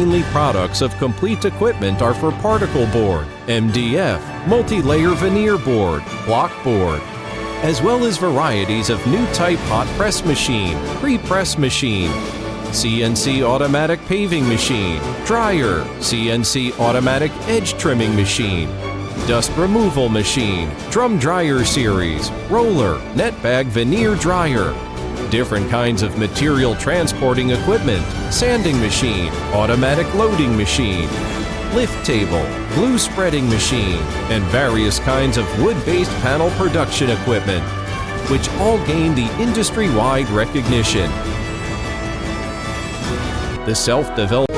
Mainly products of complete equipment are for particle board, MDF, multi-layer veneer board, block board, as well as varieties of new type hot press machine, pre-press machine, CNC automatic paving machine, dryer, CNC automatic edge trimming machine, dust removal machine, drum dryer series, roller, net bag veneer dryer, different kinds of material transporting equipment, sanding machine, automatic loading machine, lift table, glue spreading machine, and various kinds of wood-based panel production equipment, which all gain the industry-wide recognition. The self-developed